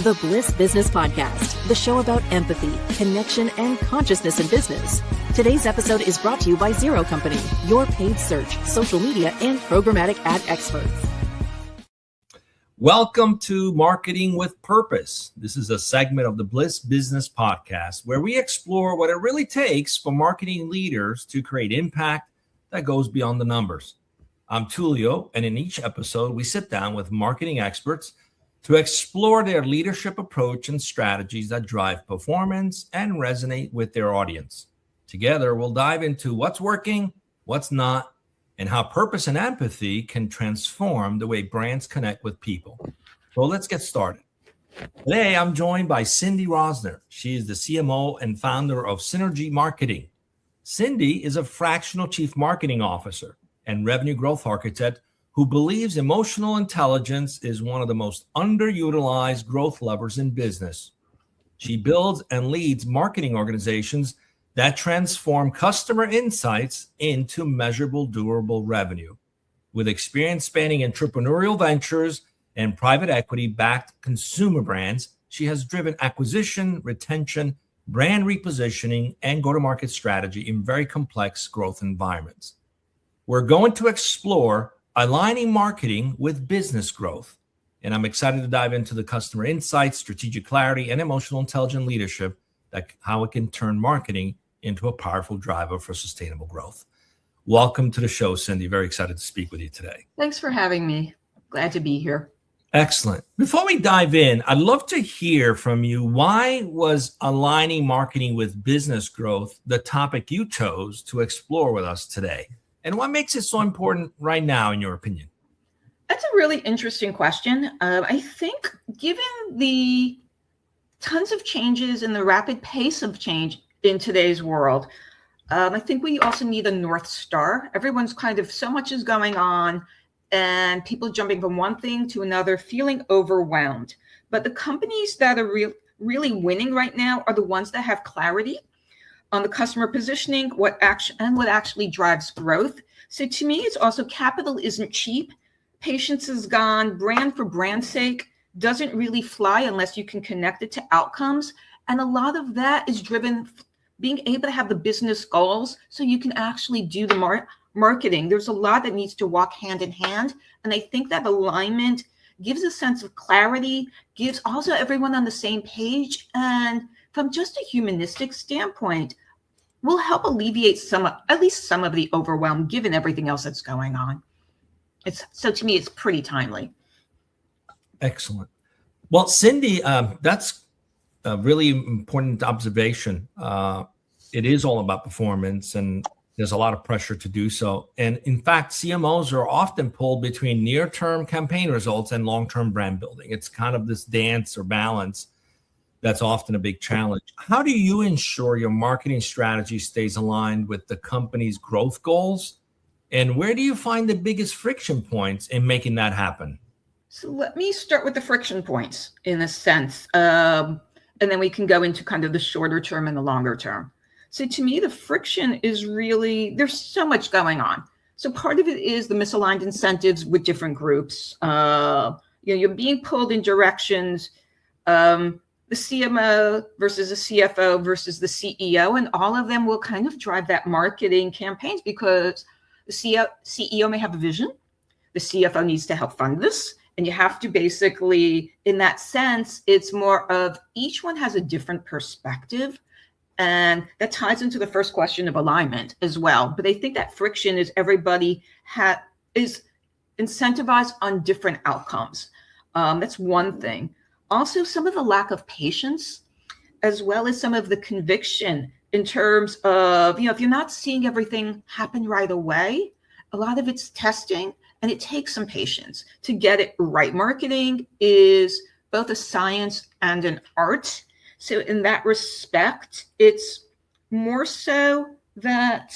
The Bliss Business Podcast, the show about empathy, connection, and consciousness in business. Today's episode is brought to you by Zero Company, your paid search, social media, and programmatic ad experts. Welcome to Marketing with Purpose. This is a segment of the Bliss Business Podcast where we explore what it really takes for marketing leaders to create impact that goes beyond the numbers. I'm Tulio, and in each episode, we sit down with marketing experts to explore their leadership approach and strategies that drive performance and resonate with their audience. Together, we'll dive into what's working, what's not, and how purpose and empathy can transform the way brands connect with people. So let's get started. Today, I'm joined by Cindi Rosner. She is the CMO and founder of CinnerG Marketing. Cindi is a fractional chief marketing officer and revenue growth architect who believes emotional intelligence is one of the most underutilized growth levers in business. She builds and leads marketing organizations that transform customer insights into measurable, durable revenue. With experience spanning entrepreneurial ventures and private equity-backed consumer brands, she has driven acquisition, retention, brand repositioning, and go-to-market strategy in very complex growth environments. We're going to explore aligning marketing with business growth. And I'm excited to dive into the customer insights, strategic clarity, and emotional intelligent leadership, how it can turn marketing into a powerful driver for sustainable growth. Welcome to the show, Cindi. Very excited to speak with you today. Thanks for having me. Glad to be here. Excellent. Before we dive in, I'd love to hear from you. Why was aligning marketing with business growth the topic you chose to explore with us today? And what makes it so important right now, in your opinion? That's a really interesting question. I think given the tons of changes and the rapid pace of change in today's world, I think we also need a North Star. Everyone's kind of, so much is going on and people jumping from one thing to another, feeling overwhelmed. But the companies that are really winning right now are the ones that have clarity on the customer positioning, what actually drives growth. So to me, it's also capital isn't cheap. Patience is gone. Brand for brand's sake doesn't really fly unless you can connect it to outcomes. And a lot of that is driven being able to have the business goals so you can actually do the marketing. There's a lot that needs to walk hand in hand. And I think that alignment gives a sense of clarity, gives also everyone on the same page. And from just a humanistic standpoint, will help alleviate at least some of the overwhelm, given everything else that's going on. So to me, it's pretty timely. Excellent. Well, Cindi, that's a really important observation. It is all about performance, and there's a lot of pressure to do so. And in fact, CMOs are often pulled between near-term campaign results and long-term brand building. It's kind of this dance or balance that's often a big challenge. How do you ensure your marketing strategy stays aligned with the company's growth goals? And where do you find the biggest friction points in making that happen? So let me start with the friction points in a sense. And then we can go into kind of the shorter term and the longer term. So to me, the friction is really, there's so much going on. So part of it is the misaligned incentives with different groups. You're being pulled in directions, the CMO versus the CFO versus the CEO, and all of them will kind of drive that marketing campaigns because the CEO may have a vision. The CFO needs to help fund this. And you have to basically, in that sense, it's more of each one has a different perspective. And that ties into the first question of alignment as well. But I think that friction is everybody is incentivized on different outcomes. That's one thing. Also, some of the lack of patience, as well as some of the conviction in terms of, if you're not seeing everything happen right away, a lot of it's testing, and it takes some patience to get it right. Marketing is both a science and an art. So in that respect, it's more so that,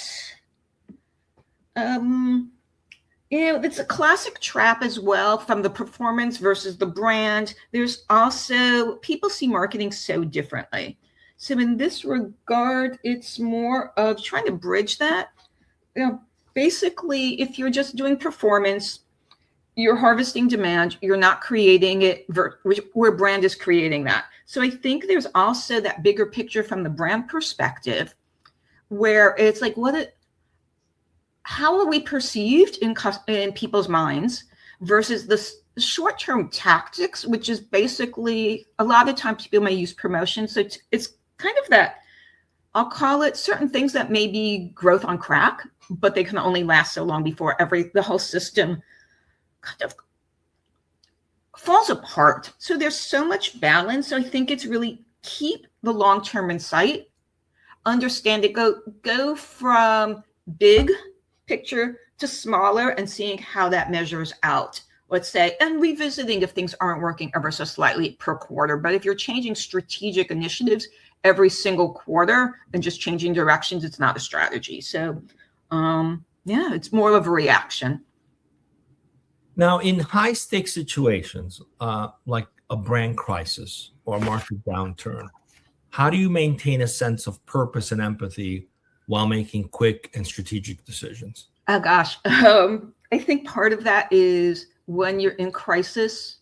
it's a classic trap as well from the performance versus the brand. There's also, people see marketing so differently. So in this regard, it's more of trying to bridge that. Basically, if you're just doing performance, you're harvesting demand. You're not creating it where brand is creating that. So I think there's also that bigger picture from the brand perspective where it's like, how are we perceived in people's minds versus the short-term tactics, which is basically a lot of times people may use promotion. So it's kind of that, I'll call it certain things that may be growth on crack, but they can only last so long before the whole system kind of falls apart. So there's so much balance. So I think it's really keep the long term in sight, understand it, go from big picture to smaller and seeing how that measures out, let's say, and revisiting if things aren't working ever so slightly per quarter. But if you're changing strategic initiatives every single quarter and just changing directions, it's not a strategy. So it's more of a reaction. Now, in high stakes situations, like a brand crisis or a market downturn, how do you maintain a sense of purpose and empathy while making quick and strategic decisions? Oh, gosh. I think part of that is when you're in crisis,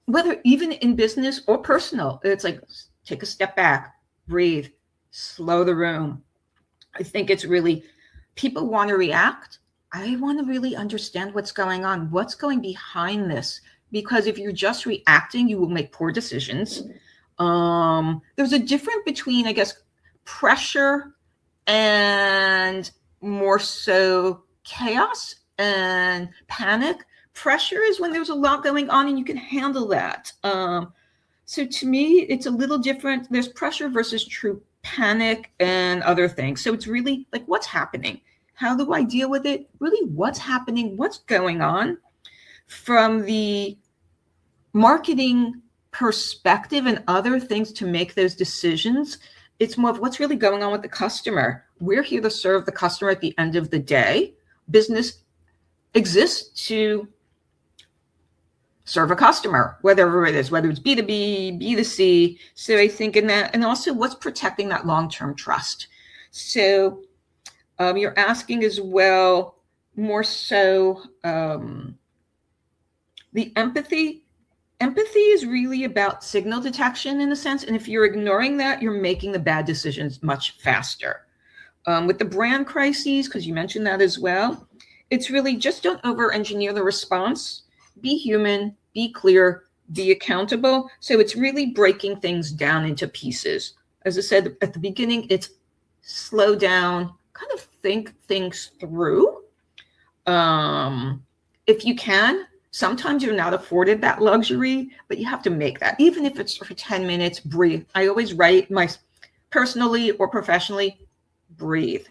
whether even in business or personal, it's like, take a step back, breathe, slow the room. I think it's really, people want to react. I want to really understand what's going on, what's going behind this, because if you're just reacting, you will make poor decisions. There's a difference between, I guess, pressure and more so chaos and panic. Pressure is when there's a lot going on and you can handle that. So to me, it's a little different. There's pressure versus true panic and other things. So it's really like, what's happening? How do I deal with it? Really, what's happening? What's going on? From the marketing perspective and other things to make those decisions, it's more of what's really going on with the customer. We're here to serve the customer at the end of the day. Business exists to serve a customer, whatever it is, whether it's B2B, B2C. So I think in that, and also what's protecting that long-term trust. So you're asking as well, more so the empathy. Empathy is really about signal detection in a sense. And if you're ignoring that, you're making the bad decisions much faster. With the brand crises, because you mentioned that as well, it's really just don't over-engineer the response. Be human, be clear, be accountable. So it's really breaking things down into pieces. As I said at the beginning, it's slow down, kind of think things through. If you can, sometimes you're not afforded that luxury, but you have to make that. Even if it's for 10 minutes, breathe. I always write personally or professionally, breathe.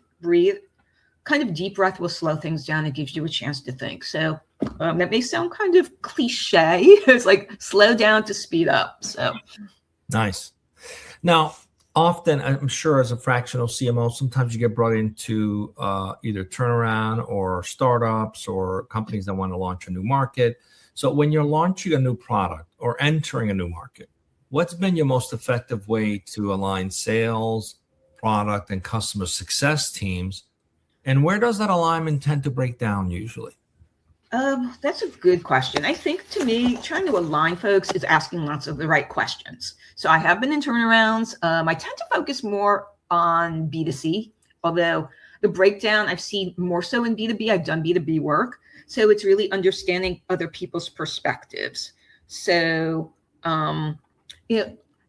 Kind of deep breath will slow things down. It gives you a chance to think. So that may sound kind of cliche. It's like slow down to speed up. So nice. Now, often, I'm sure as a fractional CMO, sometimes you get brought into either turnaround or startups or companies that want to launch a new market. So when you're launching a new product or entering a new market, what's been your most effective way to align sales, product, and customer success teams? And where does that alignment tend to break down usually? That's a good question. I think to me, trying to align folks is asking lots of the right questions. So I have been in turnarounds. I tend to focus more on B2C, although the breakdown I've seen more so in B2B. I've done B2B work. So it's really understanding other people's perspectives. So,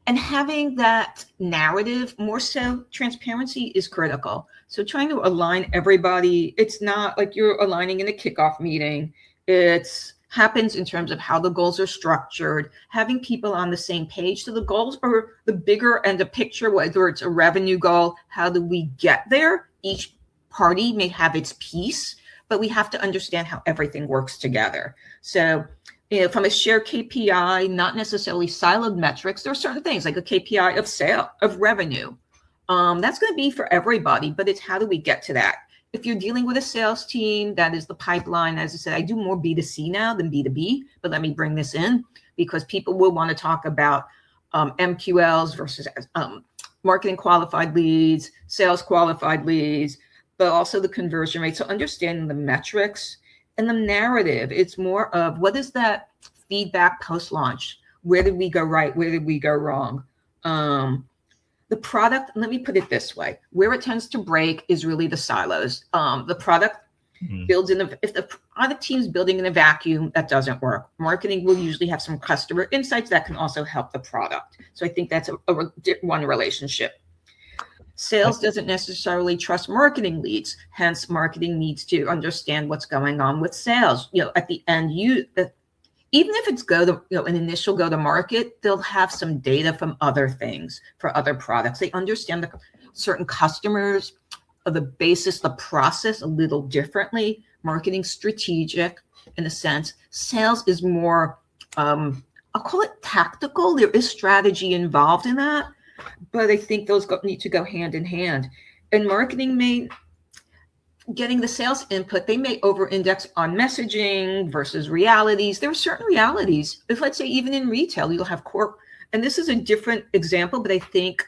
and having that narrative, more so transparency is critical. So trying to align everybody, it's not like you're aligning in a kickoff meeting. It happens in terms of how the goals are structured, having people on the same page. So the goals are the bigger end of picture, whether it's a revenue goal, how do we get there? Each party may have its piece, but we have to understand how everything works together. So from a shared KPI, not necessarily siloed metrics, there are certain things like a KPI of sale, of revenue. That's going to be for everybody, but it's how do we get to that? If you're dealing with a sales team, that is the pipeline. As I said, I do more B2C now than B2B, but let me bring this in because people will want to talk about MQLs versus marketing qualified leads, sales qualified leads, but also the conversion rate. So understanding the metrics And the narrative, it's more of what is that feedback post-launch? Where did we go right? Where did we go wrong? The product, let me put it this way, where it tends to break is really the silos. The product builds if the product team's building in a vacuum, that doesn't work. Marketing will usually have some customer insights that can also help the product. So I think that's one relationship. Sales doesn't necessarily trust marketing leads. Hence, marketing needs to understand what's going on with sales. At the end, even if it's an initial go to market, they'll have some data from other things for other products. They understand the certain customers, the basis, the process a little differently. Marketing strategic in a sense. Sales is more, I'll call it tactical. There is strategy involved in that, but I think those need to go hand in hand. And marketing getting the sales input, they may over-index on messaging versus realities. There are certain realities. If let's say even in retail, you'll have and this is a different example, but I think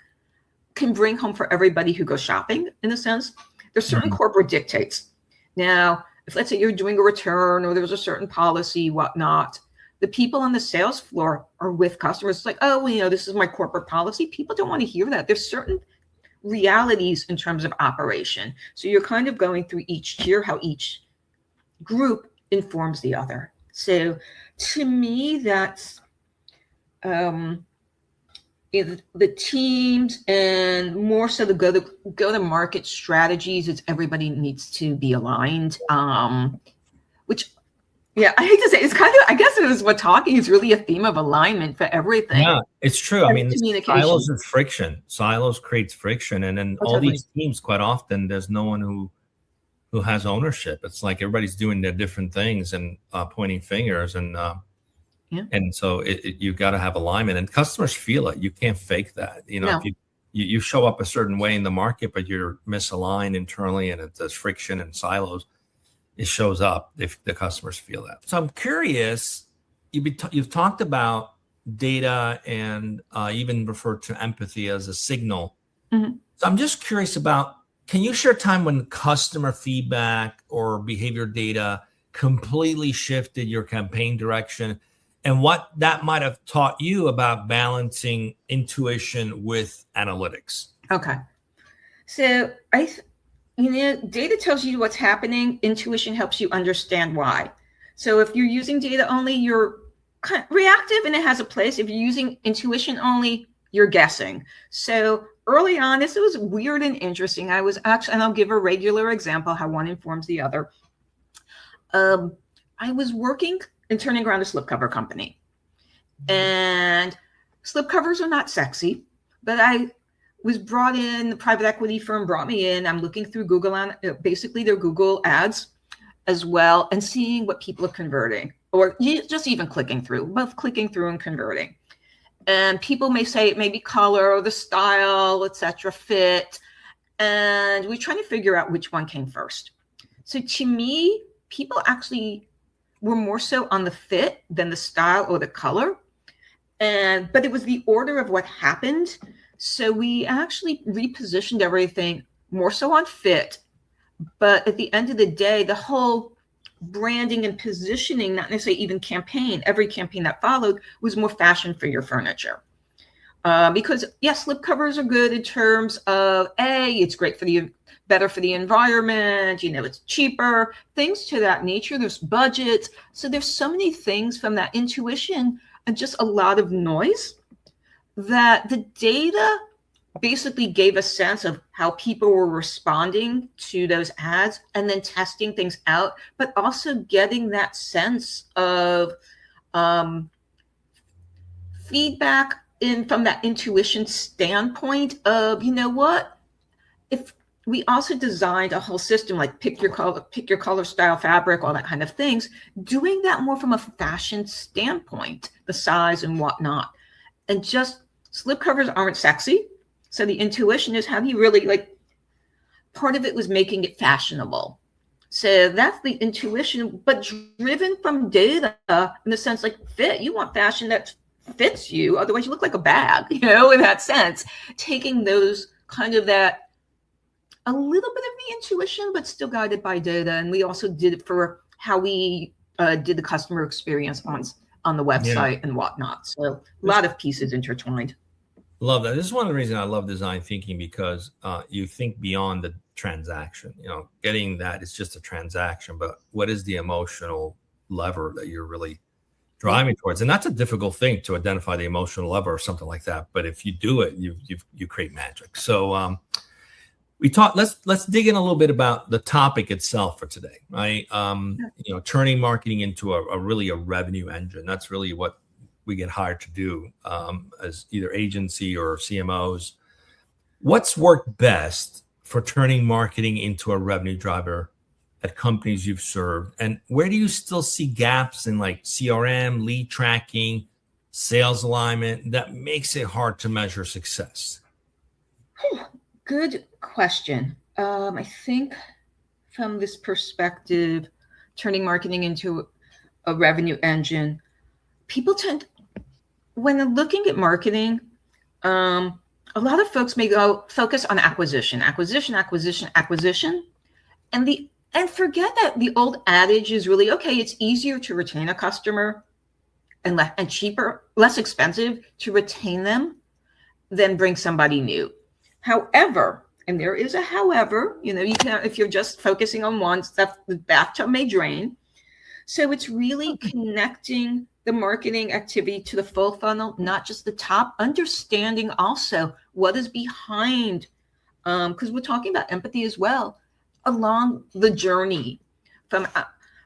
can bring home for everybody who goes shopping in a sense. There's certain corporate dictates. Now, if let's say you're doing a return or there's a certain policy, whatnot, the people on the sales floor are with customers. It's like, oh, well, this is my corporate policy. People don't want to hear that. There's certain realities in terms of operation. So you're kind of going through each tier, how each group informs the other. So to me, that's the teams and more so the go-to-market strategies. It's everybody needs to be aligned, which, yeah, I hate to say it's kind of, I guess it was what talking is really a theme of alignment for everything. Yeah, it's true. I mean, communication. Silos creates friction. And then all these teams, quite often, there's no one who has ownership. It's like everybody's doing their different things and pointing fingers. And and so you got to have alignment. And customers feel it. You can't fake that. If you show up a certain way in the market, but you're misaligned internally and there's friction and silos, it shows up if the customers feel that. So I'm curious, you've talked about data and even referred to empathy as a signal. So I'm just curious about, can you share a time when customer feedback or behavior data completely shifted your campaign direction and what that might have taught you about balancing intuition with analytics? Okay. So data tells you what's happening. Intuition helps you understand why. So if you're using data only, you're kind of reactive and it has a place. If you're using intuition only, you're guessing. So early on, this was weird and interesting. I was actually, and I'll give a regular example how one informs the other. I was working and turning around a slipcover company. And slipcovers are not sexy, but I was brought in, the private equity firm brought me in. I'm looking through Google, basically their Google ads as well, and seeing what people are converting, or just even clicking through, both clicking through and converting. And people may say it may be color or the style, etc., fit. And we're trying to figure out which one came first. So to me, people actually were more so on the fit than the style or the color. But it was the order of what happened. So we actually repositioned everything more so on fit. But at the end of the day, the whole branding and positioning, not necessarily even campaign, every campaign that followed was more fashion for your furniture. Because yes, slipcovers are good in terms of it's great better for the environment, it's cheaper, things to that nature. There's budgets. So there's so many things from that intuition and just a lot of noise that the data basically gave a sense of how people were responding to those ads and then testing things out, but also getting that sense of feedback from that intuition standpoint of, if we also designed a whole system like pick your color, style, fabric, all that kind of things, doing that more from a fashion standpoint, the size and whatnot. And just slipcovers aren't sexy. So the intuition is how do you really part of it was making it fashionable. So that's the intuition, but driven from data in the sense fit. You want fashion that fits you. Otherwise you look like a bag, in that sense, taking those kind of a little bit of the intuition, but still guided by data. And we also did it for how we did the customer experience on the website and whatnot. So a lot of pieces intertwined. Love that. This is one of the reasons I love design thinking, because you think beyond the transaction. Getting that is just a transaction, but what is the emotional lever that you're really driving towards? And that's a difficult thing to identify, the emotional lever or something like that. But if you do it, you create magic. So let's dig in a little bit about the topic itself for today, right? Turning marketing into a revenue engine. That's really what we get hired to do as either agency or CMOs. What's worked best for turning marketing into a revenue driver at companies you've served? And where do you still see gaps in like CRM, lead tracking, sales alignment that makes it hard to measure success? Good question. I think from this perspective, turning marketing into a revenue engine, people tend, when looking at marketing, a lot of folks may go focus on acquisition, and forget that the old adage is really, okay, it's easier to retain a customer and cheaper, less expensive to retain them than bring somebody new. However, and there is a however, you can, if you're just focusing on one stuff, the bathtub may drain. So it's really connecting the marketing activity to the full funnel, not just the top, understanding also what is behind, because we're talking about empathy as well, along the journey from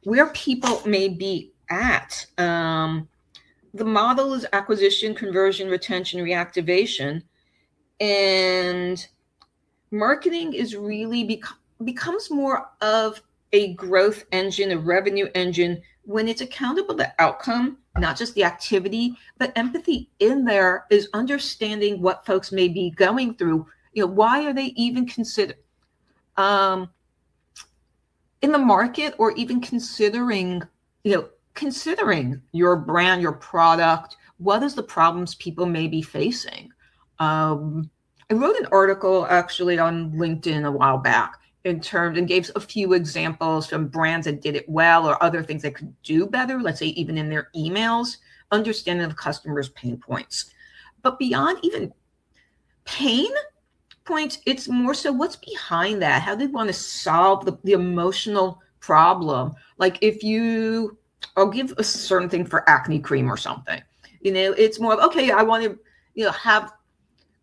where people may be at. The model is acquisition, conversion, retention, reactivation, and marketing is really becomes more of a growth engine, a revenue engine, when it's accountable to outcome, not just the activity, but empathy in there is understanding what folks may be going through. Why are they even considered in the market, or even considering your brand, your product? What is the problems people may be facing? I wrote an article actually on LinkedIn a while back and gave a few examples from brands that did it well, or other things they could do better, let's say even in their emails, understanding the customer's pain points. But beyond even pain points, it's more so what's behind that. How they want to solve the emotional problem. Like I'll give a certain thing for acne cream or something. It's more of, okay, I want to,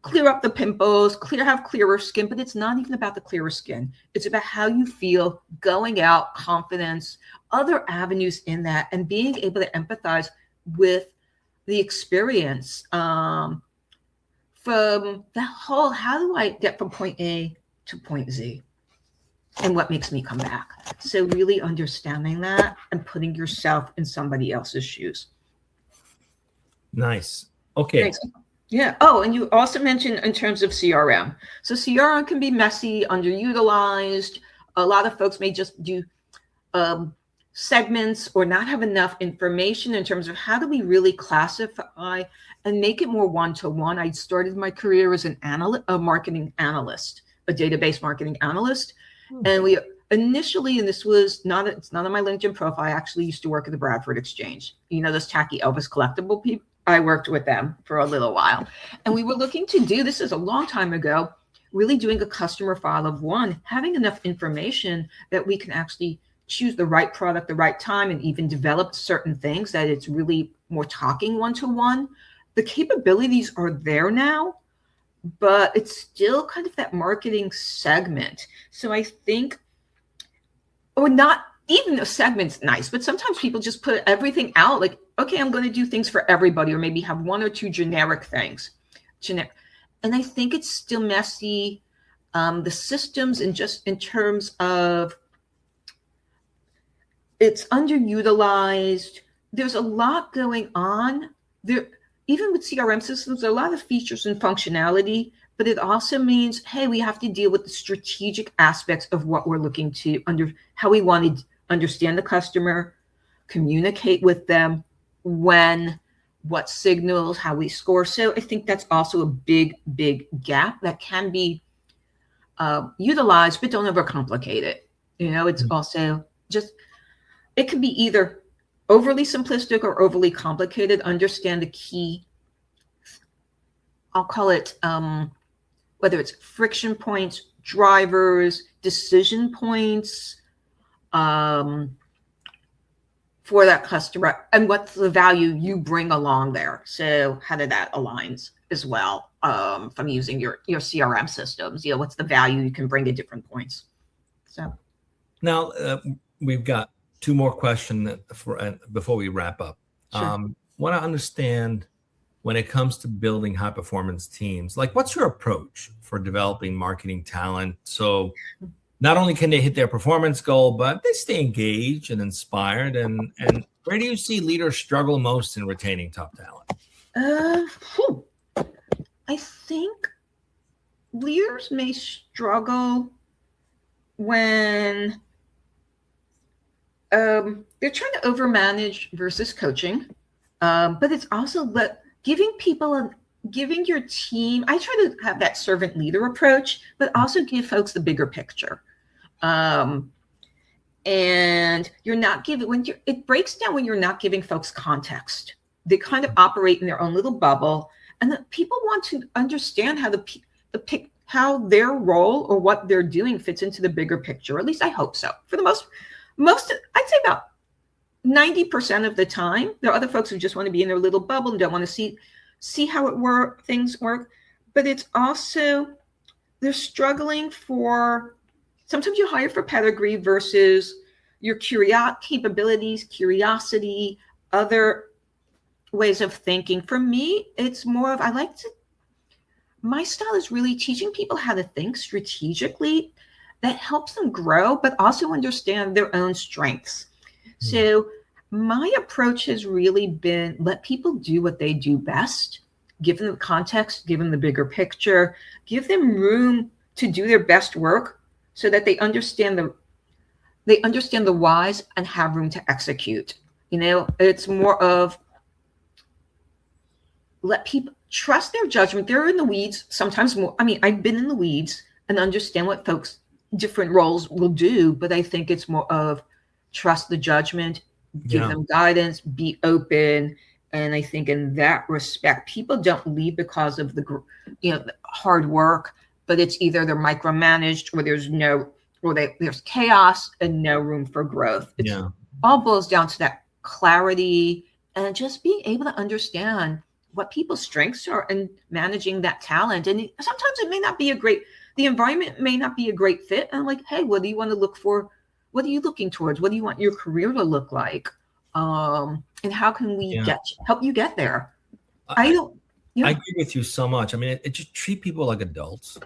clear up the pimples, have clearer skin, but it's not even about the clearer skin. It's about how you feel going out, confidence, other avenues in that, and being able to empathize with the experience from that whole, how do I get from point A to point Z? And what makes me come back? So really understanding that and putting yourself in somebody else's shoes. Nice. Okay. Thanks. Yeah. Oh, and you also mentioned in terms of CRM. So CRM can be messy, underutilized. A lot of folks may just do segments or not have enough information in terms of how do we really classify and make it more one-to-one. I started my career as a marketing analyst, a database marketing analyst. And we initially, and it's not on my LinkedIn profile, I actually used to work at the Bradford Exchange. Those tacky Elvis collectible people. I worked with them for a little while, and we were looking to do, this is a long time ago, really doing a customer file of one, having enough information that we can actually choose the right product, the right time, and even develop certain things that it's really more talking one-to-one. The capabilities are there now, but it's still kind of that marketing segment. So I think, or not even a segment's nice, but sometimes people just put everything out like, okay, I'm going to do things for everybody, or maybe have one or two generic things. And I think it's still messy. The systems, and just in terms of it's underutilized. There's a lot going on there. Even with CRM systems, there are a lot of features and functionality, but it also means, hey, we have to deal with the strategic aspects of what we're looking to how we want to understand the customer, communicate with them, when, what signals, how we score. So I think that's also a big, big gap that can be utilized, but don't overcomplicate it. It's also just it can be either overly simplistic or overly complicated. Understand the key, I'll call it, whether it's friction points, drivers, decision points, for that customer, and what's the value you bring along there. So how did that aligns as well, from using your CRM systems? What's the value you can bring at different points? So now we've got two more questions before we wrap up. Sure. Want to understand, when it comes to building high performance teams, like, what's your approach for developing marketing talent so not only can they hit their performance goal, but they stay engaged and inspired? And where do you see leaders struggle most in retaining top talent? I think leaders may struggle when they're trying to overmanage versus coaching, but it's also giving your team. I try to have that servant leader approach, but also give folks the bigger picture. And you're not giving, it breaks down when you're not giving folks context. They kind of operate in their own little bubble, and people want to understand how their role or what they're doing fits into the bigger picture. At least I hope so. For the most, I'd say about 90% of the time. There are other folks who just want to be in their little bubble and don't want to see how things work. But it's also, they're struggling for, sometimes you hire for pedigree versus your capabilities, curiosity, other ways of thinking. For me, it's more of, my style is really teaching people how to think strategically. That helps them grow, but also understand their own strengths. So my approach has really been, let people do what they do best, give them the context, give them the bigger picture, give them room to do their best work so that they understand the whys and have room to execute. It's more of, let people trust their judgment. They're in the weeds sometimes more. I've been in the weeds and understand what folks, different roles will do, but I think it's more of trust the judgment, give them guidance, be open. And I think in that respect, people don't leave because of the hard work, but it's either they're micromanaged or there's chaos and no room for growth. It all boils down to that clarity and just being able to understand what people's strengths are and managing that talent. And sometimes it may not be the environment may not be a great fit. And I'm like, hey, what do you want to look for? What are you looking towards? What do you want your career to look like? And how can we help you get there? I agree with you so much. It just treat people like adults.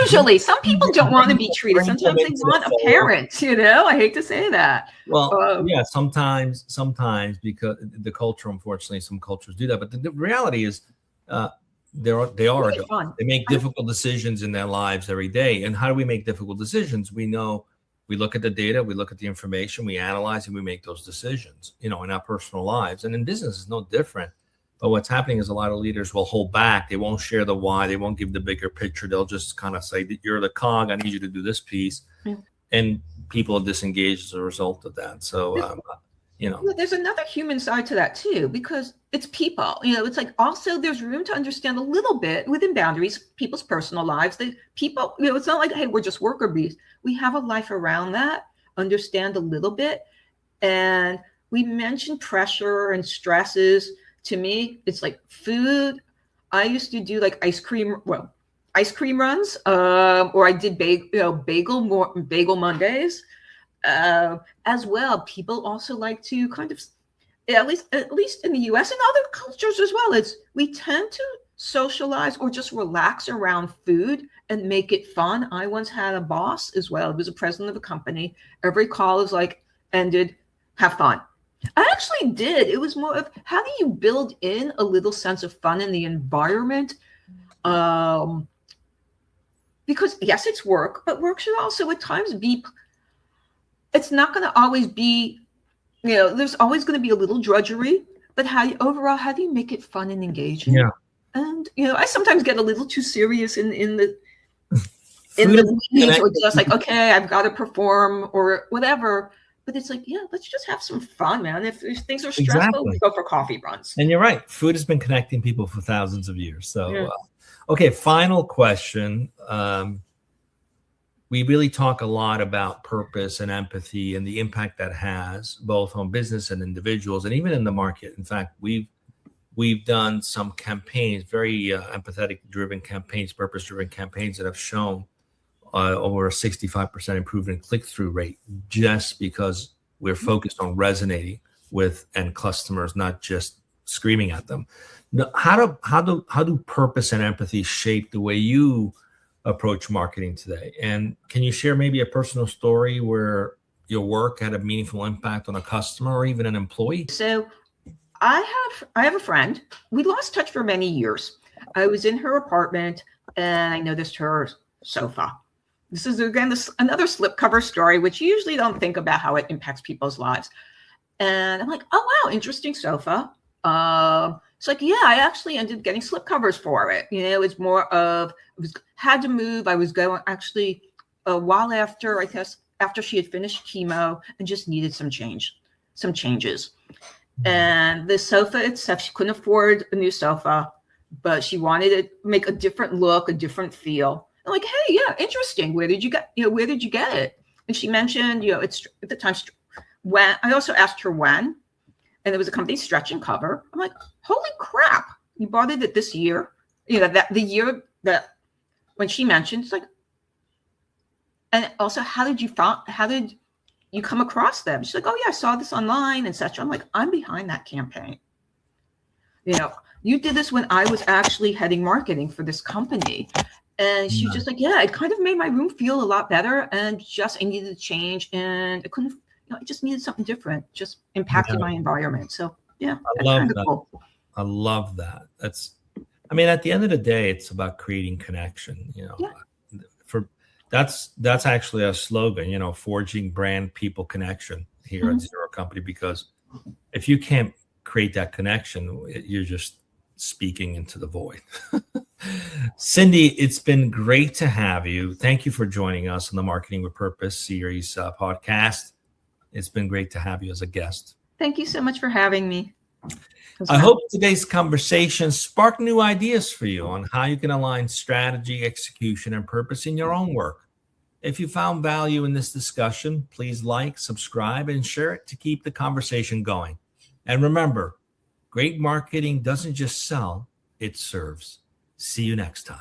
Usually some people don't want to be treated. Sometimes they want a parent, I hate to say that. Well, sometimes because the culture, unfortunately, some cultures do that. But the reality is, they are adults. They make difficult decisions in their lives every day. And how do we make difficult decisions? We look at the data, we look at the information, we analyze, and we make those decisions, in our personal lives. And in business, it's no different. But what's happening is a lot of leaders will hold back. They won't share the why. They won't give the bigger picture. They'll just kind of say that you're the cog. I need you to do this piece. Yeah. And people are disengaged as a result of that. So, there's another human side to that too, because it's people. It's like also there's room to understand a little bit within boundaries, people's personal lives. People, it's not like, hey, we're just worker bees. We have a life around that. Understand a little bit. And we mentioned pressure and stresses. To me, it's like food. I used to do like ice cream runs, or I did bagel Mondays. As well, people also like to kind of, at least in the US and other cultures as well, we tend to socialize or just relax around food and make it fun. I once had a boss as well. He was a president of a company. Every call is like ended, have fun. I actually did. It was more of, how do you build in a little sense of fun in the environment? Because yes, it's work, but work should also at times be, it's not going to always be, there's always going to be a little drudgery, but how do you make it fun and engaging? Yeah. And, I sometimes get a little too serious in the meetings, or just like, okay, I've got to perform or whatever. But it's like, yeah, let's just have some fun, man. If things are stressful, we go for coffee runs. And you're right. Food has been connecting people for thousands of years. So, Yeah. Okay, final question. We really talk a lot about purpose and empathy and the impact that has both on business and individuals and even in the market. In fact, we've done some campaigns, very empathetic driven campaigns, purpose driven campaigns that have shown over a 65% improvement in click-through rate, just because we're focused on resonating with end customers, not just screaming at them. Now, how do purpose and empathy shape the way you approach marketing today? And can you share maybe a personal story where your work had a meaningful impact on a customer or even an employee? So I have a friend. We lost touch for many years. I was in her apartment and I noticed her sofa. This is, again, another slipcover story, which you usually don't think about how it impacts people's lives. And I'm like, oh, wow, interesting sofa. It's like, yeah, I actually ended up getting slipcovers for it. It's more of, had to move. I was going actually a while after, I guess, after she had finished chemo and just needed some changes. And the sofa itself, she couldn't afford a new sofa, but she wanted to make a different look, a different feel. I'm like, hey, yeah, interesting. Where did you get it? And she mentioned, it's at the time when I also asked her when, and there was a company Stretch and Cover. I'm like, holy crap, you bought it this year? That the year that when she mentioned, it's like, and also, how did you come across them? She's like, oh yeah, I saw this online and such. I'm like, I'm behind that campaign. You did this when I was actually heading marketing for this company. And she's just like, yeah, it kind of made my room feel a lot better. And just, I needed to change and I just needed something different, just impacted my environment. So yeah, I love that. Cool. I love that. At the end of the day, it's about creating connection, that's actually a slogan, forging brand people connection here at Zero Company, because if you can't create that connection, you're just speaking into the void. Cindi, it's been great to have you. Thank you for joining us on the Marketing with Purpose series podcast. It's been great to have you as a guest. Thank you so much for having me. I hope today's conversation sparked new ideas for you on how you can align strategy, execution, and purpose in your own work. If you found value in this discussion, please like, subscribe, and share it to keep the conversation going. And remember, great marketing doesn't just sell, it serves. See you next time.